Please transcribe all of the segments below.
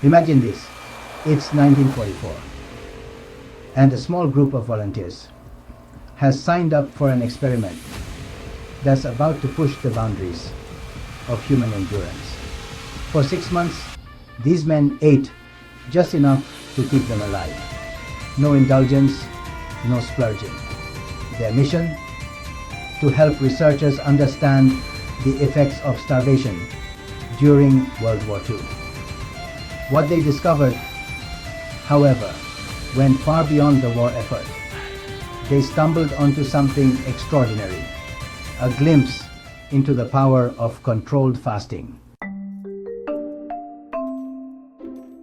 Imagine this. It's 1944, and a small group of volunteers has signed up for an experiment that's about to push the boundaries of human endurance. For 6 months, these men ate just enough to keep them alive. No indulgence, no splurging. Their mission? To help researchers understand the effects of starvation during World War II. What they discovered, however, went far beyond the war effort. They stumbled onto something extraordinary, a glimpse into the power of controlled fasting.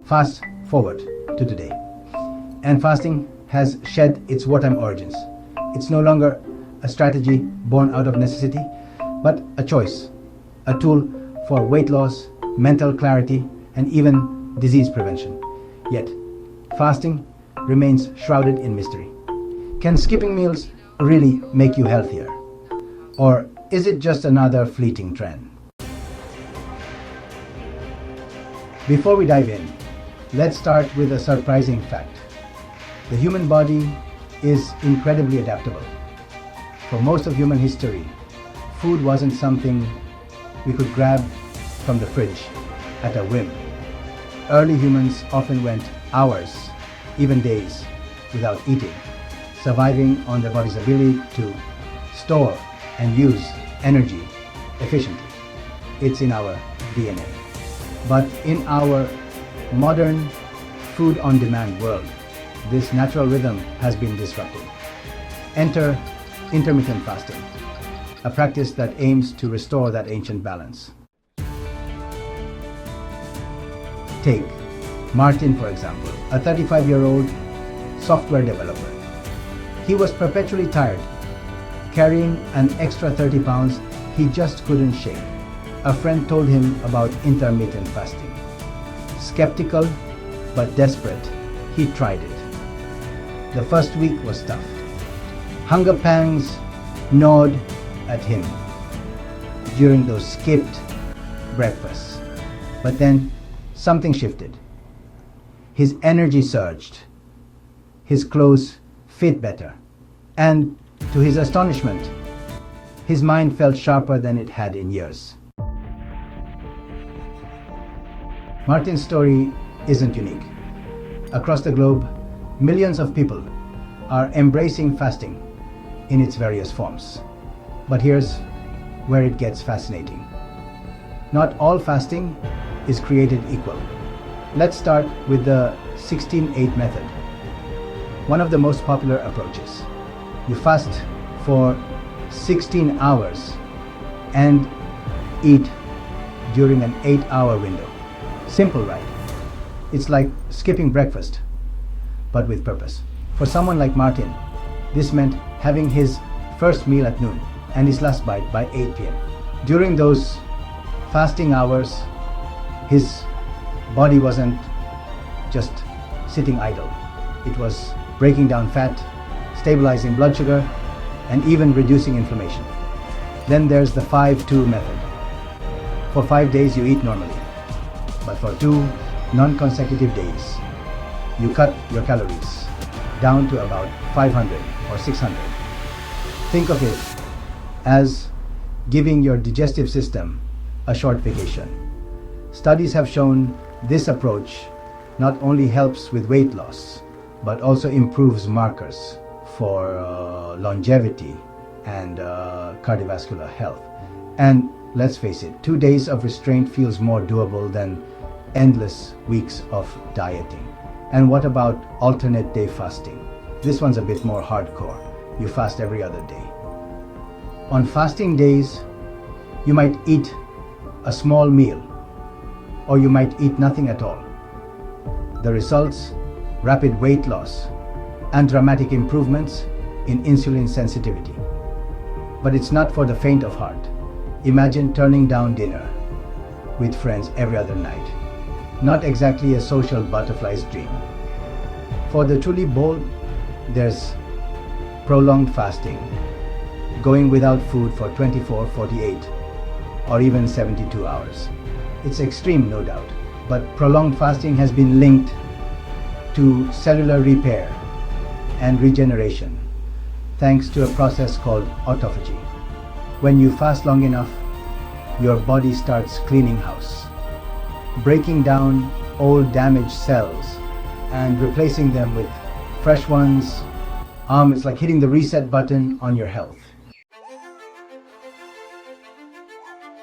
Fast forward to today, and fasting has shed its wartime origins. It's no longer a strategy born out of necessity, but a choice, a tool for weight loss, mental clarity, and even disease prevention. Yet, fasting remains shrouded in mystery. Can skipping meals really make you healthier? Or is it just another fleeting trend? Before we dive in, let's start with a surprising fact. The human body is incredibly adaptable. For most of human history, food wasn't something we could grab from the fridge at a whim. Early humans often went hours, even days, without eating, surviving on their body's ability to store and use energy efficiently. It's in our DNA. But in our modern food-on-demand world, this natural rhythm has been disrupted. Enter intermittent fasting, a practice that aims to restore that ancient balance. Take Martin, for example, a 35-year-old software developer. He was perpetually tired, carrying an extra 30 pounds he just couldn't shake. A friend told him about intermittent fasting. Skeptical but desperate, he tried it. The first week was tough. Hunger pangs gnawed at him during those skipped breakfasts. But then something shifted. His energy surged. His clothes fit better. And to his astonishment, his mind felt sharper than it had in years. Martin's story isn't unique. Across the globe, millions of people are embracing fasting in its various forms. But here's where it gets fascinating. Not all fasting is created equal. Let's start with the 16-8 method, one of the most popular approaches. You fast for 16 hours and eat during an 8-hour window. Simple, right? It's like skipping breakfast, but with purpose. For someone like Martin, this meant having his first meal at noon and his last bite by 8 p.m. During those fasting hours, his body wasn't just sitting idle. It was breaking down fat, stabilizing blood sugar, and even reducing inflammation. Then there's the 5-2 method. For 5 days you eat normally, but for 2 non-consecutive days, you cut your calories down to about 500 or 600. Think of it as giving your digestive system a short vacation. Studies have shown this approach not only helps with weight loss, but also improves markers for longevity and cardiovascular health. And let's face it, 2 days of restraint feels more doable than endless weeks of dieting. And what about alternate day fasting? This one's a bit more hardcore. You fast every other day. On fasting days, you might eat a small meal, or you might eat nothing at all. The results: rapid weight loss and dramatic improvements in insulin sensitivity. But it's not for the faint of heart. Imagine turning down dinner with friends every other night. Not exactly a social butterfly's dream. For the truly bold, there's prolonged fasting, going without food for 24, 48, or even 72 hours. It's extreme, no doubt, but prolonged fasting has been linked to cellular repair and regeneration thanks to a process called autophagy. When you fast long enough, your body starts cleaning house, breaking down old damaged cells and replacing them with fresh ones. It's like hitting the reset button on your health.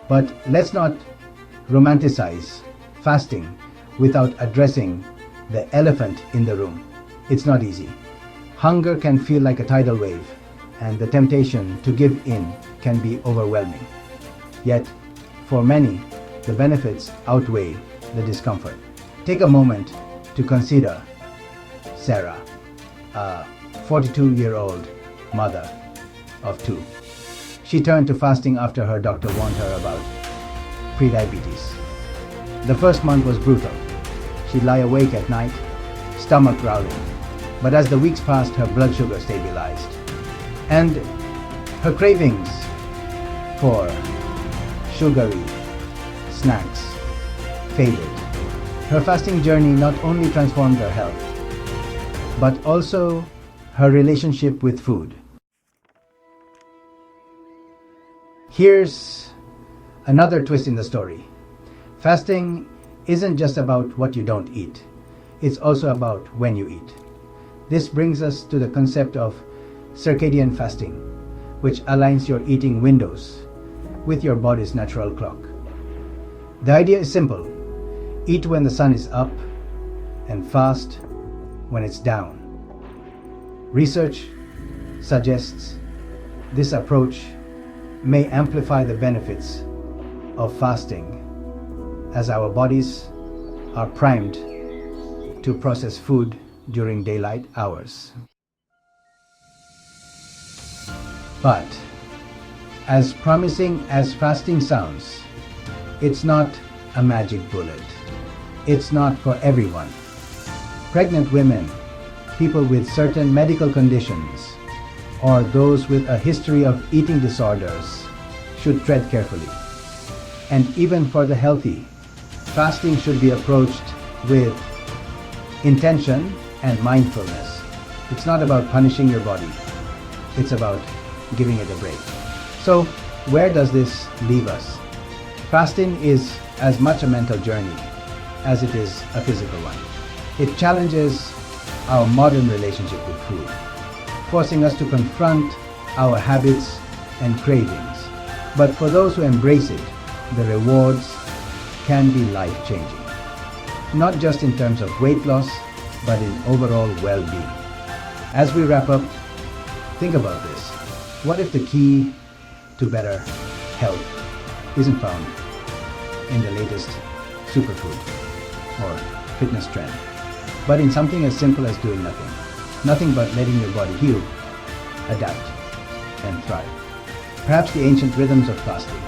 But let's not romanticize fasting without addressing the elephant in the room. It's not easy. Hunger can feel like a tidal wave, and the temptation to give in can be overwhelming. Yet, for many, the benefits outweigh the discomfort. Take a moment to consider Sarah, a 42-year-old mother of two. She turned to fasting after her doctor warned her about prediabetes. The first month was brutal. She'd lie awake at night, stomach growling. But as the weeks passed, her blood sugar stabilized, and her cravings for sugary snacks faded. Her fasting journey not only transformed her health, but also her relationship with food. Here's another twist in the story. Fasting isn't just about what you don't eat. It's also about when you eat. This brings us to the concept of circadian fasting, which aligns your eating windows with your body's natural clock. The idea is simple. Eat when the sun is up and fast when it's down. Research suggests this approach may amplify the benefits of fasting as our bodies are primed to process food during daylight hours. But as promising as fasting sounds, it's not a magic bullet. It's not for everyone. Pregnant women, people with certain medical conditions, or those with a history of eating disorders should tread carefully. And even for the healthy, fasting should be approached with intention and mindfulness. It's not about punishing your body. It's about giving it a break. So, where does this leave us? Fasting is as much a mental journey as it is a physical one. It challenges our modern relationship with food, forcing us to confront our habits and cravings. But for those who embrace it, the rewards can be life-changing. Not just in terms of weight loss, but in overall well-being. As we wrap up, think about this. What if the key to better health isn't found in the latest superfood or fitness trend, but in something as simple as doing nothing? Nothing but letting your body heal, adapt, and thrive. Perhaps the ancient rhythms of fasting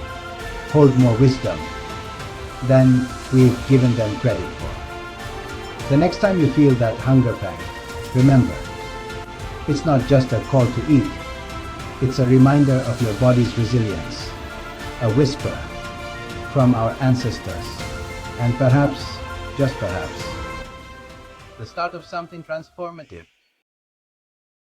hold more wisdom than we've given them credit for. The next time you feel that hunger pang, remember, it's not just a call to eat. It's a reminder of your body's resilience, a whisper from our ancestors, and perhaps, just perhaps, the start of something transformative.